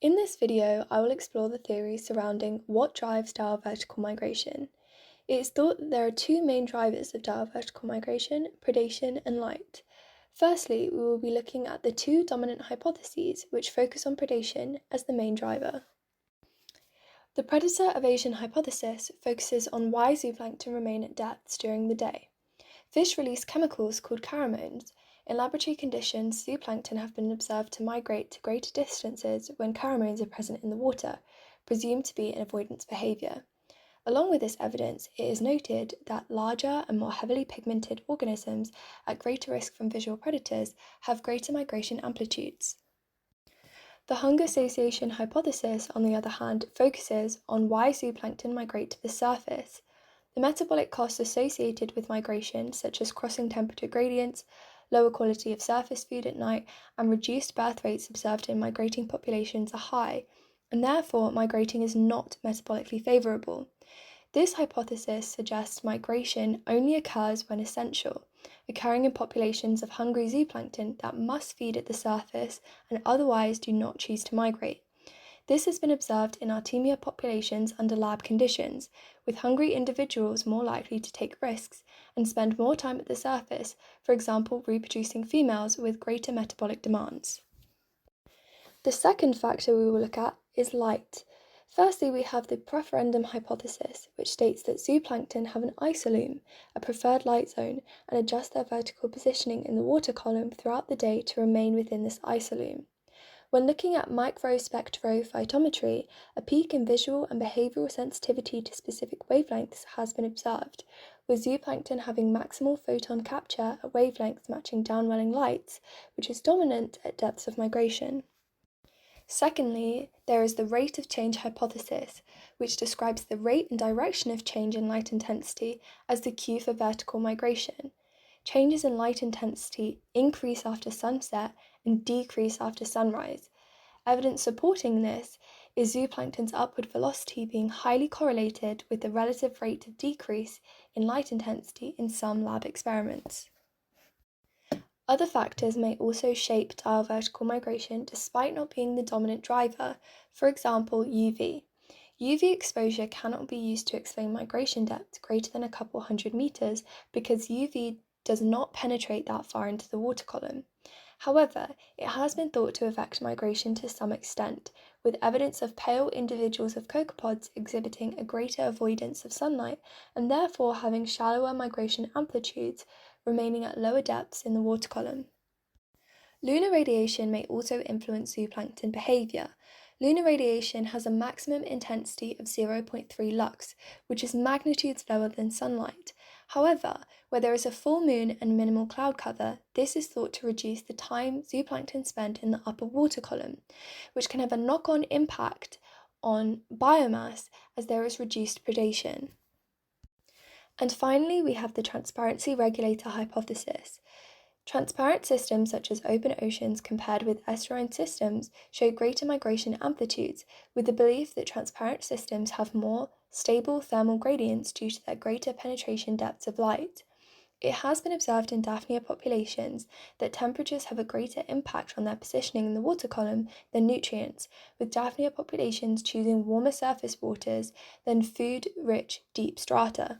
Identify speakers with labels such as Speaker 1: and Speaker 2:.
Speaker 1: In this video, I will explore the theory surrounding what drives diel vertical migration. It is thought that there are two main drivers of diel vertical migration, predation and light. Firstly, we will be looking at the two dominant hypotheses which focus on predation as the main driver. The predator evasion hypothesis focuses on why zooplankton remain at depths during the day. Fish release chemicals called pheromones. In laboratory conditions, zooplankton have been observed to migrate to greater distances when pheromones are present in the water, presumed to be an avoidance behaviour. Along with this evidence, it is noted that larger and more heavily pigmented organisms at greater risk from visual predators have greater migration amplitudes. The hunger satiation hypothesis, on the other hand, focuses on why zooplankton migrate to the surface. The metabolic costs associated with migration, such as crossing temperature gradients, lower quality of surface food at night, and reduced birth rates observed in migrating populations are high, and therefore migrating is not metabolically favourable. This hypothesis suggests migration only occurs when essential, occurring in populations of hungry zooplankton that must feed at the surface and otherwise do not choose to migrate. This has been observed in Artemia populations under lab conditions, with hungry individuals more likely to take risks and spend more time at the surface, for example, reproducing females with greater metabolic demands. The second factor we will look at is light. Firstly, we have the preferendum hypothesis, which states that zooplankton have an isolume, a preferred light zone, and adjust their vertical positioning in the water column throughout the day to remain within this isolume. When looking at microspectrophytometry, a peak in visual and behavioural sensitivity to specific wavelengths has been observed, with zooplankton having maximal photon capture at wavelengths matching downwelling lights, which is dominant at depths of migration. Secondly, there is the rate of change hypothesis, which describes the rate and direction of change in light intensity as the cue for vertical migration. Changes in light intensity increase after sunset and decrease after sunrise. Evidence supporting this is zooplankton's upward velocity being highly correlated with the relative rate of decrease in light intensity in some lab experiments. Other factors may also shape diel vertical migration despite not being the dominant driver, for example UV. UV exposure cannot be used to explain migration depth greater than a couple hundred meters because UV does not penetrate that far into the water column. However, it has been thought to affect migration to some extent, with evidence of pale individuals of copepods exhibiting a greater avoidance of sunlight and therefore having shallower migration amplitudes, remaining at lower depths in the water column. Lunar radiation may also influence zooplankton behaviour. Lunar radiation has a maximum intensity of 0.3 lux, which is magnitudes lower than sunlight. However, where there is a full moon and minimal cloud cover, this is thought to reduce the time zooplankton spend in the upper water column, which can have a knock-on impact on biomass as there is reduced predation. And finally, we have the transparency regulator hypothesis. Transparent systems such as open oceans compared with estuarine systems show greater migration amplitudes, with the belief that transparent systems have more stable thermal gradients due to their greater penetration depths of light. It has been observed in Daphnia populations that temperatures have a greater impact on their positioning in the water column than nutrients, with Daphnia populations choosing warmer surface waters than food-rich deep strata.